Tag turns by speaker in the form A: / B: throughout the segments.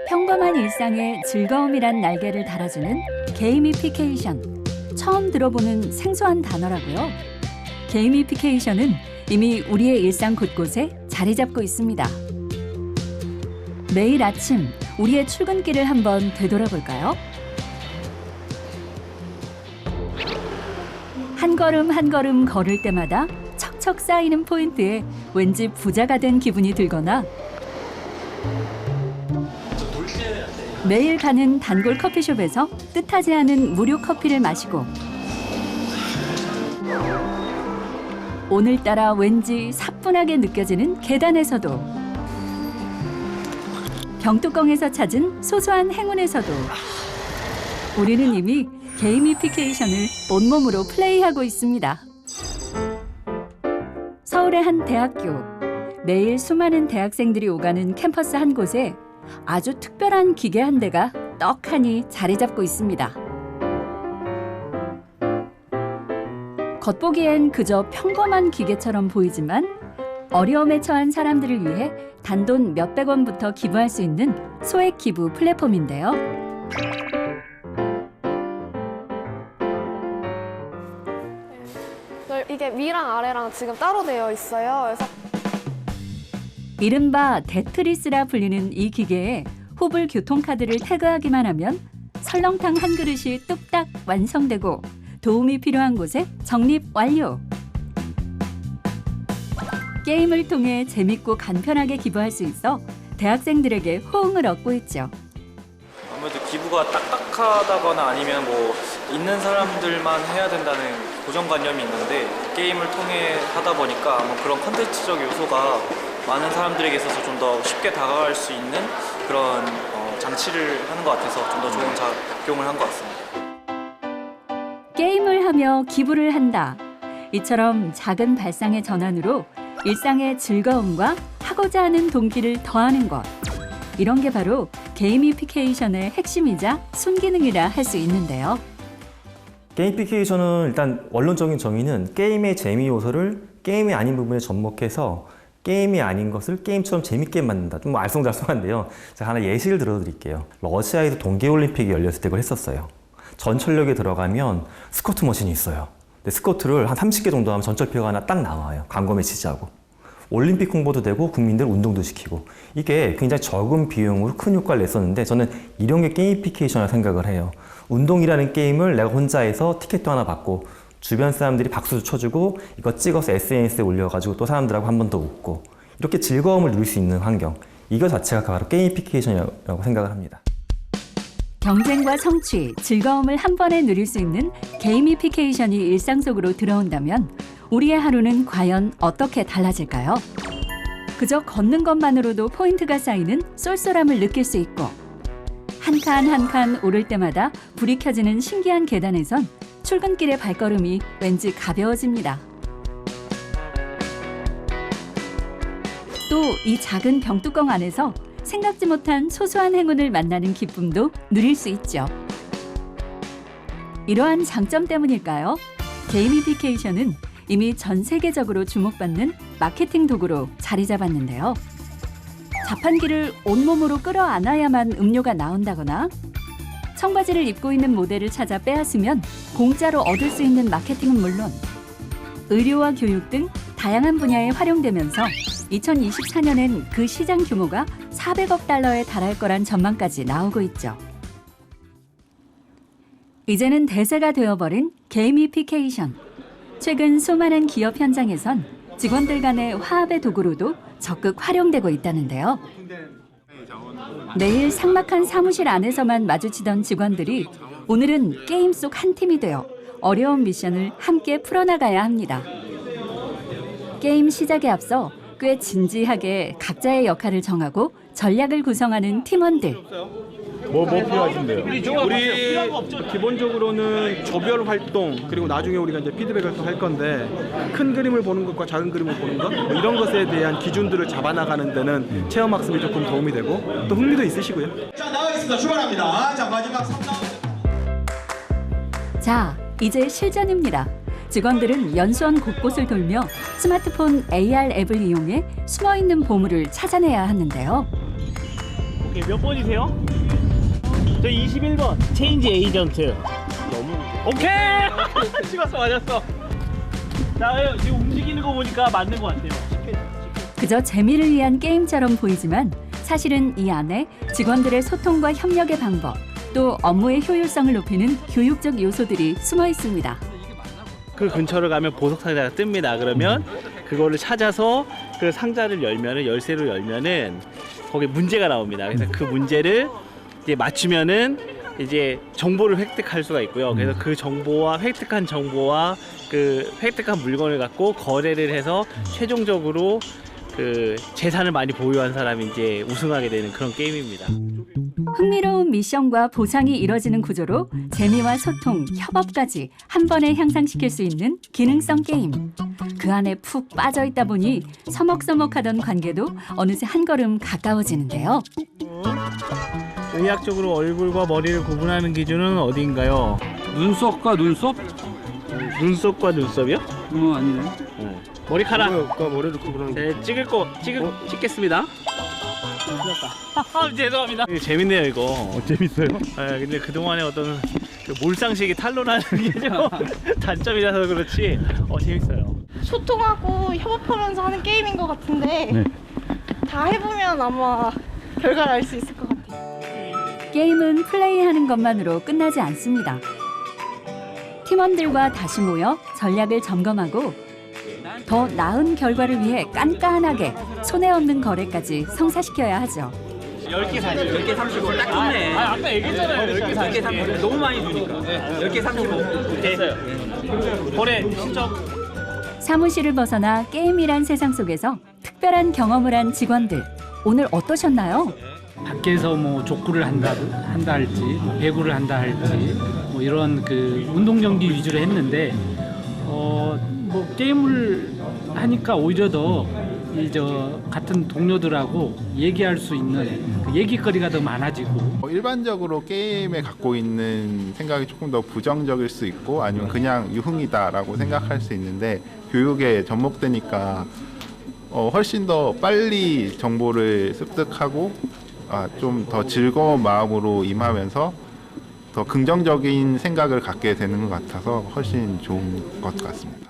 A: 평범한 일상에 즐거움이란 날개를 달아주는 게이미피케이션. 처음 들어보는 생소한 단어라고요? 게이미피케이션은 이미 우리의 일상 곳곳에 자리 잡고 있습니다. 매일 아침 우리의 출근길을 한번 되돌아볼까요? 한 걸음 한 걸음 걸을 때마다 척척 쌓이는 포인트에 왠지 부자가 된 기분이 들거나 매일 가는 단골 커피숍에서 뜻하지 않은 무료 커피를 마시고 오늘따라 왠지 사뿐하게 느껴지는 계단에서도 병뚜껑에서 찾은 소소한 행운에서도 우리는 이미 게이미피케이션을 온몸으로 플레이하고 있습니다. 서울의 한 대학교. 매일 수많은 대학생들이 오가는 캠퍼스 한 곳에 아주 특별한 기계 한 대가 떡하니 자리 잡고 있습니다. 겉보기엔 그저 평범한 기계처럼 보이지만 어려움에 처한 사람들을 위해 단돈 몇백 원부터 기부할 수 있는 소액 기부 플랫폼인데요.
B: 이게 위랑 아래랑 지금 따로 되어 있어요. 그래서
A: 이른바 데트리스라 불리는 이 기계에 후불 교통카드를 태그하기만 하면 설렁탕 한 그릇이 뚝딱 완성되고 도움이 필요한 곳에 적립 완료. 게임을 통해 재밌고 간편하게 기부할 수 있어 대학생들에게 호응을 얻고 있죠.
C: 아무래도 기부가 딱딱하다거나 아니면 뭐 있는 사람들만 해야 된다는 고정관념이 있는데 게임을 통해 하다 보니까 뭐 그런 컨텐츠적 요소가 많은 사람들에게 있어서 좀 더 쉽게 다가갈 수 있는 그런 장치를 하는 것 같아서 좀 더 좋은 작용을 한 것 같습니다.
A: 게임을 하며 기부를 한다. 이처럼 작은 발상의 전환으로 일상의 즐거움과 하고자 하는 동기를 더하는 것. 이런 게 바로 게이미피케이션의 핵심이자 순기능이라 할 수 있는데요.
D: 게이미피케이션은 일단 원론적인 정의는 게임의 재미 요소를 게임이 아닌 부분에 접목해서 게임이 아닌 것을 게임처럼 재밌게 만든다. 좀 알쏭달쏭한데요. 제가 하나 예시를 들어드릴게요. 러시아에서 동계올림픽이 열렸을 때 그걸 했었어요. 전철역에 들어가면 스쿼트 머신이 있어요. 근데 스쿼트를 한 30개 정도 하면 전철표가 하나 딱 나와요. 광고 메시지하고. 올림픽 홍보도 되고 국민들 운동도 시키고. 이게 굉장히 적은 비용으로 큰 효과를 냈었는데 저는 이런 게 게이미피케이션이라고 생각을 해요. 운동이라는 게임을 내가 혼자 해서 티켓도 하나 받고 주변 사람들이 박수도 쳐주고 이거 찍어서 SNS에 올려가지고 또 사람들하고 한 번 더 웃고 이렇게 즐거움을 누릴 수 있는 환경. 이거 자체가 바로 게이미피케이션이라고 생각을 합니다.
A: 경쟁과 성취, 즐거움을 한 번에 누릴 수 있는 게이미피케이션이 일상 속으로 들어온다면 우리의 하루는 과연 어떻게 달라질까요? 그저 걷는 것만으로도 포인트가 쌓이는 쏠쏠함을 느낄 수 있고 한 칸 한 칸 오를 때마다 불이 켜지는 신기한 계단에선 출근길의 발걸음이 왠지 가벼워집니다. 또 이 작은 병뚜껑 안에서 생각지 못한 소소한 행운을 만나는 기쁨도 누릴 수 있죠. 이러한 장점 때문일까요? 게이미피케이션은 이미 전 세계적으로 주목받는 마케팅 도구로 자리 잡았는데요. 자판기를 온몸으로 끌어안아야만 음료가 나온다거나 청바지를 입고 있는 모델을 찾아 빼앗으면 공짜로 얻을 수 있는 마케팅은 물론 의료와 교육 등 다양한 분야에 활용되면서 2024년엔 그 시장 규모가 400억 달러에 달할 거란 전망까지 나오고 있죠. 이제는 대세가 되어버린 게이미피케이션. 최근 수많은 기업 현장에선 직원들 간의 화합의 도구로도 적극 활용되고 있다는데요. 매일 삭막한 사무실 안에서만 마주치던 직원들이 오늘은 게임 속 한 팀이 되어 어려운 미션을 함께 풀어나가야 합니다. 게임 시작에 앞서 꽤 진지하게 각자의 역할을 정하고 전략을 구성하는 팀원들.
E: 뭐 필요하신데요? 우리 기본적으로는 조별 활동 그리고 나중에 우리가 이제 피드백을 또 할 건데 큰 그림을 보는 것과 작은 그림을 보는 것 뭐 이런 것에 대한 기준들을 잡아나가는 데는 체험 학습이 조금 도움이 되고 또 흥미도 있으시고요.
F: 자, 나가겠습니다. 출발합니다. 자, 마지막 3라운드.
A: 자, 이제 실전입니다. 직원들은 연수원 곳곳을 돌며 스마트폰 AR 앱을 이용해 숨어있는 보물을 찾아내야 하는데요.
G: 오케이, 몇 번이세요? 저 21번 체인지 에이전트. 너무 오케이. 찍었어, 맞았어. 자, 지금 움직이는 거 보니까 맞는 것 같아요.
A: 그저 재미를 위한 게임처럼 보이지만 사실은 이 안에 직원들의 소통과 협력의 방법, 또 업무의 효율성을 높이는 교육적 요소들이 숨어 있습니다.
G: 그 근처를 가면 보석 상자가 뜹니다. 그러면 그거를 찾아서 그 상자를 열면은, 열쇠로 열면은 거기 문제가 나옵니다. 그래서 그 문제를 이제 맞추면은 이제 정보를 획득할 수가 있고요. 그래서 그 정보와 획득한 정보와 그 획득한 물건을 갖고 거래를 해서 최종적으로 그 재산을 많이 보유한 사람이 이제 우승하게 되는 그런 게임입니다.
A: 흥미로운 미션과 보상이 이뤄지는 구조로 재미와 소통, 협업까지 한 번에 향상시킬 수 있는 기능성 게임. 그 안에 푹 빠져 있다 보니 서먹서먹하던 관계도 어느새 한 걸음 가까워지는데요.
G: 의학적으로 얼굴과 머리를 구분하는 기준은 어디인가요?
H: 눈썹과 눈썹?
G: 눈썹과 눈썹이요?
H: 아니네.
G: 머리카락.
E: 머리를 구분하는
G: 네, 찍겠습니다. 틀렸다. 죄송합니다. 재밌네요, 이거.
E: 재밌어요?
G: 네, 근데 그동안에 어떤 그 몰상식이 탄로나는 게 좀 단점이라서 그렇지 재밌어요.
I: 소통하고 협업하면서 하는 게임인 것 같은데
H: 네.
I: 다 해보면 아마 결과를 알 수 있을 것 같아요.
A: 게임은 플레이하는 것만으로 끝나지 않습니다. 팀원들과 다시 모여 전략을 점검하고 더 나은 결과를 위해 깐깐하게 손에 없는 거래까지 성사시켜야 하죠.
G: 10개 사죠. 10개 35. 딱 좋네. 아까 얘기했잖아요. 10개 40. 10개 30. 너무 많이 주니까. 네. 10개 35. 됐어요. 거래 신청.
A: 사무실을 벗어나 게임이란 세상 속에서 특별한 경험을 한 직원들. 오늘 어떠셨나요?
H: 밖에서 뭐 족구를 한다 할지, 뭐 배구를 한다 할지, 뭐 이런 그 운동 경기 위주로 했는데, 뭐 게임을 하니까 오히려 더 같은 동료들하고 얘기할 수 있는 그 얘기거리가 더 많아지고.
J: 일반적으로 게임에 갖고 있는 생각이 조금 더 부정적일 수 있고 아니면 그냥 유흥이다라고 생각할 수 있는데 교육에 접목되니까 훨씬 더 빨리 정보를 습득하고 좀 더 즐거운 마음으로 임하면서 더 긍정적인 생각을 갖게 되는 것 같아서 훨씬 좋은 것 같습니다.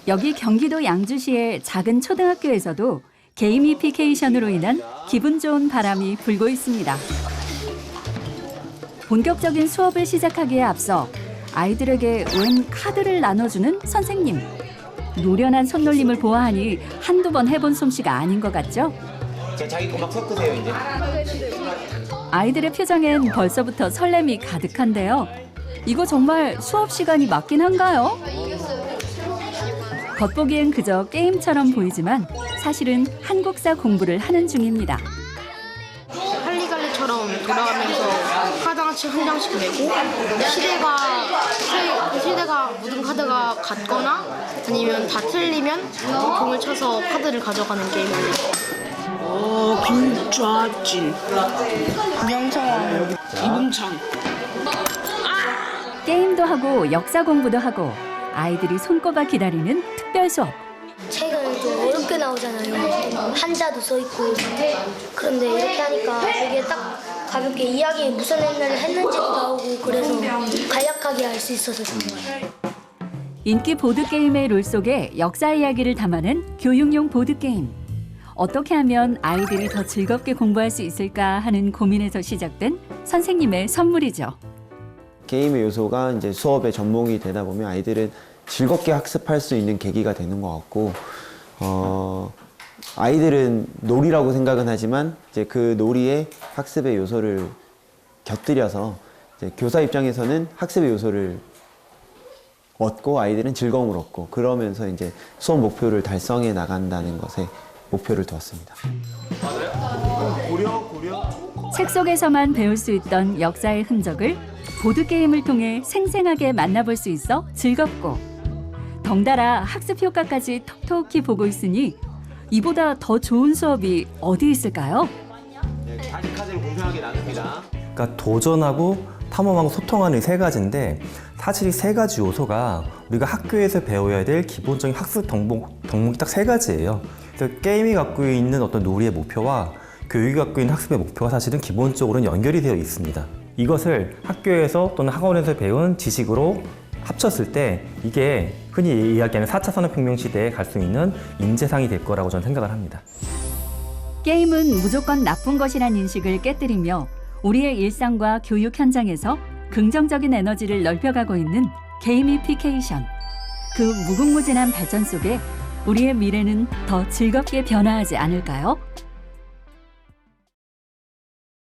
A: 여기 경기도 양주시의 작은 초등학교에서도 게이미피케이션으로 인한 기분 좋은 바람이 불고 있습니다. 본격적인 수업을 시작하기에 앞서 아이들에게 웬 카드를 나눠주는 선생님. 노련한 손놀림을 보아하니 한두 번 해본 솜씨가 아닌 것 같죠?
K: 자기 거 막 섞으세요 이제.
A: 아이들의 표정엔 벌써부터 설렘이 가득한데요. 이거 정말 수업 시간이 맞긴 한가요? 겉보기엔 그저 게임처럼 보이지만 사실은 한국사 공부를 하는 중입니다.
L: 할리갈리처럼 돌아가면서 카드 하나씩 한 장씩 내고 시대가 모든 카드가 같거나 아니면 다 틀리면 공을 쳐서 카드를 가져가는 게임입니다.
I: 김좌진, 명성황, 이봉창.
A: 게임도 하고 역사 공부도 하고 아이들이 손꼽아 기다리는 특별 수업.
M: 책은 좀 어렵게 나오잖아요. 한자도 써있고. 그런데 이렇게 하니까 이게 딱 가볍게 이야기 무슨 옛날에 했는지도 나오고 그래서 간략하게 알 수 있어서 좋아요.
A: 인기 보드게임의 룰 속에 역사 이야기를 담아낸 교육용 보드게임. 어떻게 하면 아이들이 더 즐겁게 공부할 수 있을까 하는 고민에서 시작된 선생님의 선물이죠.
K: 게임의 요소가 이제 수업의 전목이 되다 보면 아이들은 즐겁게 학습할 수 있는 계기가 되는 것 같고, 아이들은 놀이라고 생각은 하지만 이제 그 놀이에 학습의 요소를 곁들여서 이제 교사 입장에서는 학습의 요소를 얻고 아이들은 즐거움을 얻고 그러면서 이제 수업 목표를 달성해 나간다는 것에 목표를 두었습니다.
A: 책 속에서만 배울 수 있던 역사의 흔적을 보드게임을 통해 생생하게 만나볼 수 있어 즐겁고 덩달아 학습 효과까지 톡톡히 보고 있으니 이보다 더 좋은 수업이 어디 있을까요?
K: 다시 카드를 공평하게 나눕니다.
D: 그러니까 도전하고 탐험하고 소통하는 이 세 가지인데 사실 이 세 가지 요소가 우리가 학교에서 배워야 될 기본적인 학습 덕목이 딱 세 가지예요. 그래서 게임이 갖고 있는 어떤 놀이의 목표와 교육이 갖고 있는 학습의 목표가 사실은 기본적으로는 연결이 되어 있습니다. 이것을 학교에서 또는 학원에서 배운 지식으로 합쳤을 때 이게 흔히 이야기하는 4차 산업혁명 시대에 갈 수 있는 인재상이 될 거라고 저는 생각을 합니다.
A: 게임은 무조건 나쁜 것이란 인식을 깨뜨리며 우리의 일상과 교육 현장에서 긍정적인 에너지를 넓혀가고 있는 게이미피케이션. 그 무궁무진한 발전 속에 우리의 미래는 더 즐겁게 변화하지 않을까요?